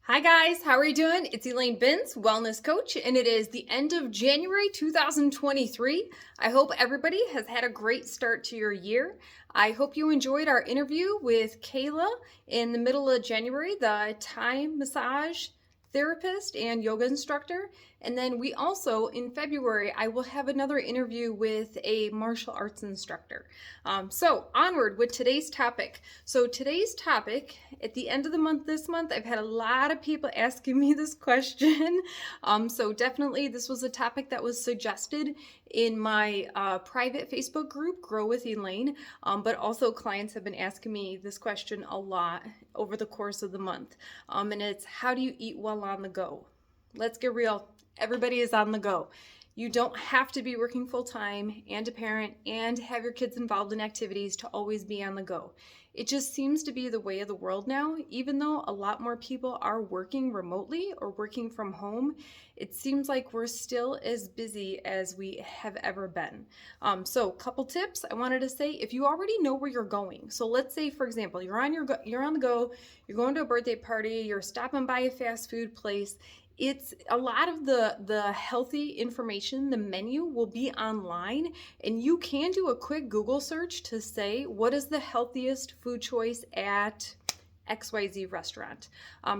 Hi guys, how are you doing? It's Elaine Bintz, Wellness Coach, and it is the end of January 2023. I hope everybody has had a great start to your year. I hope you enjoyed our interview with Kayla in the middle of January, the Thai massage therapist and yoga instructor. And then we also, in February, I will have another interview with a martial arts instructor. So onward with today's topic. So today's topic, at the end of the month, this month, I've had a lot of people asking me this question. So definitely this was a topic that was suggested in my private Facebook group, Grow with Elaine, but also clients have been asking me this question a lot over the course of the month. And it's, how do you eat well on the go? Let's get real. Everybody is on the go. You don't have to be working full time and a parent and have your kids involved in activities to always be on the go. It just seems to be the way of the world now. Even though a lot more people are working remotely or working from home, it seems like we're still as busy as we have ever been. So a couple tips I wanted to say, if you already know where you're going. So let's say, for example, you're on the go, you're going to a birthday party, you're stopping by a fast food place. It's a lot of the healthy information, the menu will be online, and you can do a quick Google search to say, what is the healthiest food choice at XYZ restaurant.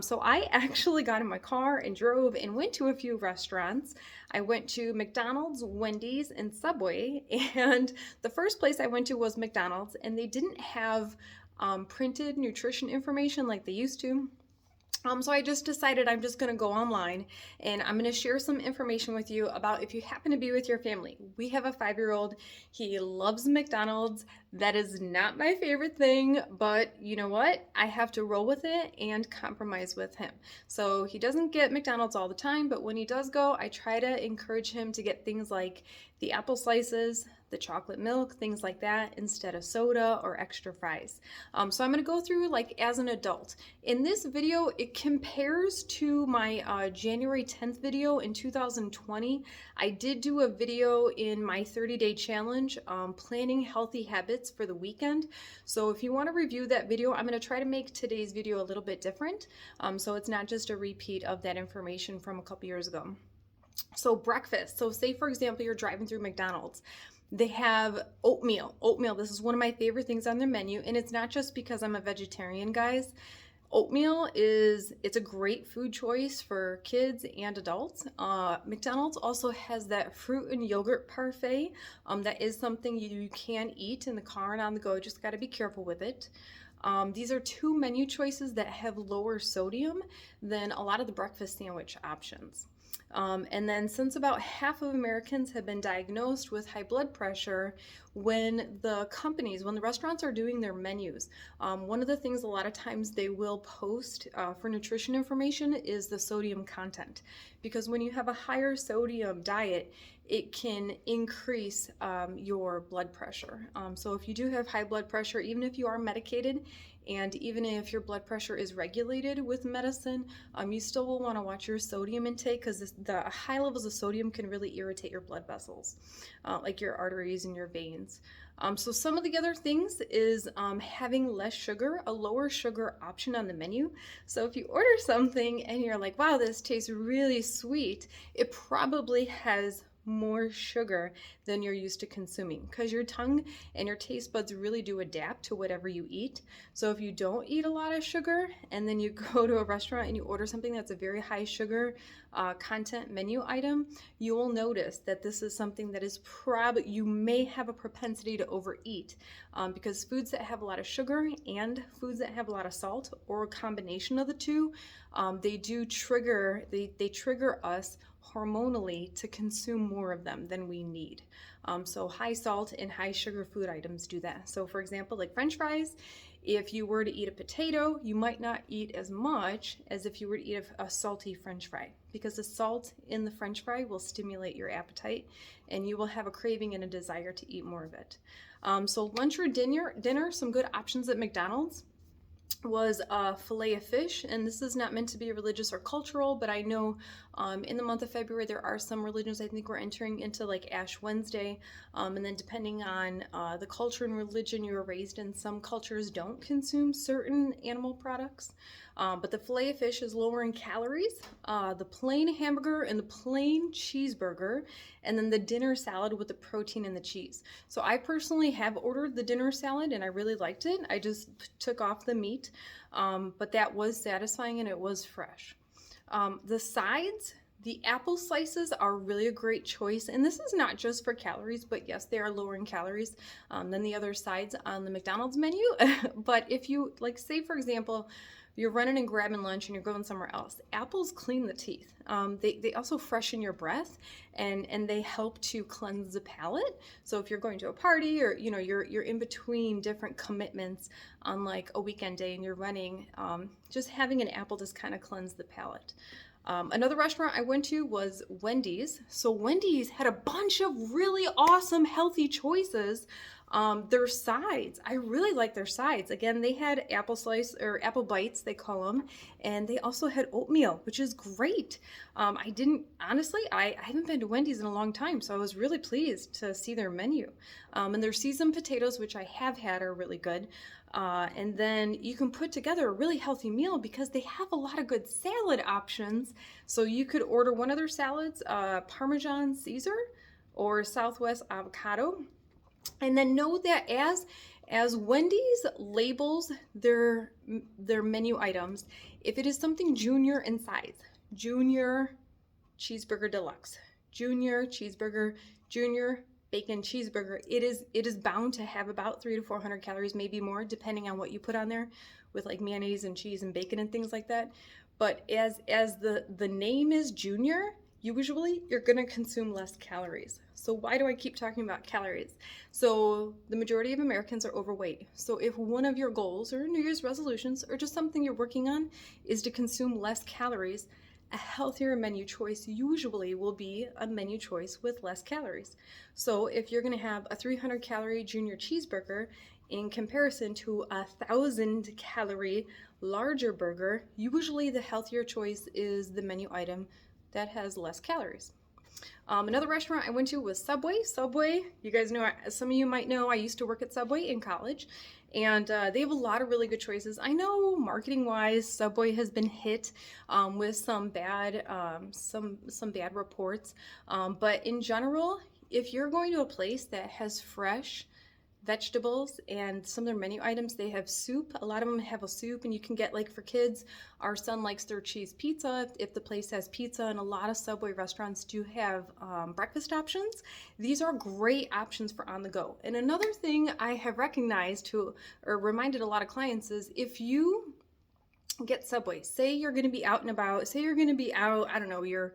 So I actually got in my car and drove and went to a few restaurants. I went to McDonald's, Wendy's, and Subway, and the first place I went to was McDonald's, and they didn't have printed nutrition information like they used to. So I just decided I'm just going to go online and I'm going to share some information with you about if you happen to be with your family. We have a 5-year-old. He loves McDonald's. That is not my favorite thing, but you know what? I have to roll with it and compromise with him. So he doesn't get McDonald's all the time, but when he does go, I try to encourage him to get things like the apple slices, the chocolate milk, things like that, instead of soda or extra fries. So I'm going to go through like as an adult. In this video, it compares to my January 10th video in 2020. I did do a video in my 30-day challenge, planning healthy habits for the weekend. So if you want to review that video, I'm going to try to make today's video a little bit different. So it's not just a repeat of that information from a couple years ago. So breakfast. So say, for example, you're driving through McDonald's. They have oatmeal. Oatmeal, this is one of my favorite things on their menu, and it's not just because I'm a vegetarian, guys. Oatmeal it's a great food choice for kids and adults. McDonald's also has that fruit and yogurt parfait. That is something you can eat in the car and on the go. Just got to be careful with it. These are two menu choices that have lower sodium than a lot of the breakfast sandwich options. And then since about half of Americans have been diagnosed with high blood pressure, when the restaurants are doing their menus, one of the things a lot of times they will post for nutrition information is the sodium content. Because when you have a higher sodium diet, it can increase your blood pressure. So if you do have high blood pressure, even if you are medicated, and even if your blood pressure is regulated with medicine, you still will want to watch your sodium intake, because the high levels of sodium can really irritate your blood vessels, like your arteries and your veins. So some of the other things is having less sugar, a lower sugar option on the menu. So if you order something and you're like, wow, this tastes really sweet, it probably has more sugar than you're used to consuming, because your tongue and your taste buds really do adapt to whatever you eat. So if you don't eat a lot of sugar and then you go to a restaurant and you order something that's a very high sugar content menu item, you will notice that this is something that is you may have a propensity to overeat, because foods that have a lot of sugar and foods that have a lot of salt, or a combination of the two, they trigger us hormonally to consume more of them than we need. So high salt and high sugar food items do that. So for example, like French fries, if you were to eat a potato, you might not eat as much as if you were to eat a salty French fry, because the salt in the French fry will stimulate your appetite and you will have a craving and a desire to eat more of it. So lunch or dinner, some good options at McDonald's was a fillet of fish, and this is not meant to be religious or cultural, but I know in the month of February there are some religions, I think we're entering into like Ash Wednesday, and then depending on the culture and religion you were raised in, some cultures don't consume certain animal products. But the filet of fish is lower in calories, the plain hamburger and the plain cheeseburger, and then the dinner salad with the protein and the cheese. So I personally have ordered the dinner salad and I really liked it. I just took off the meat, but that was satisfying and it was fresh. The sides, the apple slices are really a great choice, and this is not just for calories, but yes, they are lower in calories than the other sides on the McDonald's menu. But if you, like, say for example, you're running and grabbing lunch and you're going somewhere else, apples clean the teeth. They also freshen your breath, and they help to cleanse the palate. So if you're going to a party, or you're in between different commitments on like a weekend day and you're running, just having an apple just kind of cleanse the palate. Another restaurant I went to was Wendy's. So Wendy's had a bunch of really awesome healthy choices. Their sides, I really like their sides. Again, they had apple slice or apple bites, they call them, and they also had oatmeal, which is great. I haven't been to Wendy's in a long time, so I was really pleased to see their menu. And their seasoned potatoes, which I have had, are really good. And then you can put together a really healthy meal because they have a lot of good salad options. So you could order one of their salads, Parmesan Caesar or Southwest avocado. And then know that as Wendy's labels their menu items, if it is something junior in size, junior cheeseburger deluxe, junior cheeseburger, junior bacon cheeseburger, it is bound to have about 300 to 400 calories, maybe more, depending on what you put on there with like mayonnaise and cheese and bacon and things like that. But as the name is junior, usually you're going to consume less calories. So why do I keep talking about calories? So the majority of Americans are overweight. So if one of your goals or New Year's resolutions or just something you're working on is to consume less calories, a healthier menu choice usually will be a menu choice with less calories. So if you're going to have a 300 calorie junior cheeseburger in comparison to a 1,000 calorie larger burger, usually the healthier choice is the menu item that has less calories. Another restaurant I went to was Subway. Subway, you guys know, some of you might know, I used to work at Subway in college, and they have a lot of really good choices. I know marketing wise, Subway has been hit with some bad reports, but in general, if you're going to a place that has fresh vegetables and some of their menu items, they have soup. A lot of them have a soup, and you can get, like, for kids, our son likes their cheese pizza if the place has pizza, and a lot of Subway restaurants do have breakfast options. These are great options for on the go. And another thing I have recognized or reminded a lot of clients is, if you get Subway, say you're going to be out and about, say you're going to be out, I don't know, your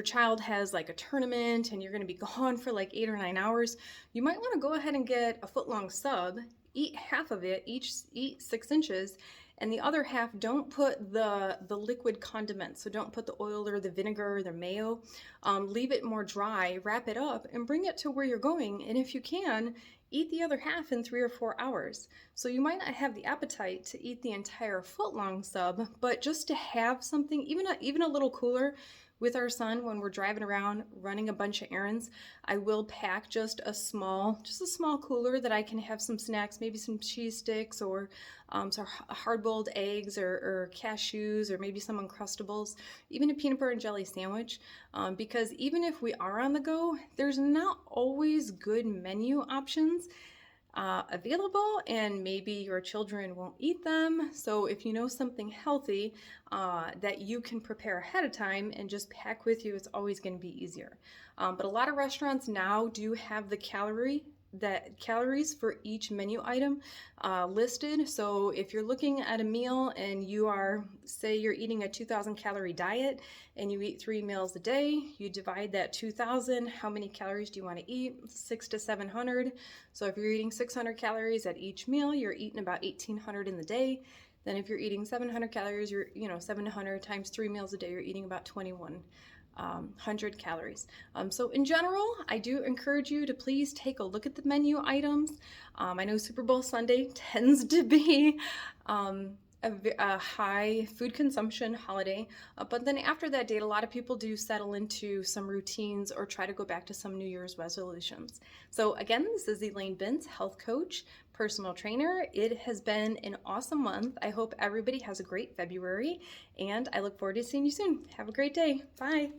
child has like a tournament and you're going to be gone for like 8 or 9 hours, you might want to go ahead and get a foot-long sub, eat half of it, eat 6 inches, and the other half, don't put the liquid condiments. So don't put the oil or the vinegar or the mayo. Leave it more dry, wrap it up, and bring it to where you're going. And if you can, eat the other half in 3 or 4 hours. So you might not have the appetite to eat the entire foot-long sub, but just to have something, even a little cooler. With our son, when we're driving around running a bunch of errands, I will pack just a small cooler that I can have some snacks, maybe some cheese sticks or some hard-boiled eggs or cashews or maybe some Uncrustables, even a peanut butter and jelly sandwich, because even if we are on the go, there's not always good menu options available, and maybe your children won't eat them. So if you know something healthy that you can prepare ahead of time and just pack with you, it's always going to be easier. But a lot of restaurants now do have the calories for each menu item listed. So if you're looking at a meal and say you're eating a 2,000 calorie diet and you eat 3 meals a day, you divide that 2,000, how many calories do you want to eat? 600 to 700. So if you're eating 600 calories at each meal, you're eating about 1,800 in the day. Then if you're eating 700 calories, 700 times 3 meals a day, you're eating about 2,100 calories. So in general, I do encourage you to please take a look at the menu items. I know Super Bowl Sunday tends to be a a high food consumption holiday. But then after that date, a lot of people do settle into some routines or try to go back to some New Year's resolutions. So again, this is Elaine Bintz, health coach, personal trainer. It has been an awesome month. I hope everybody has a great February, and I look forward to seeing you soon. Have a great day. Bye.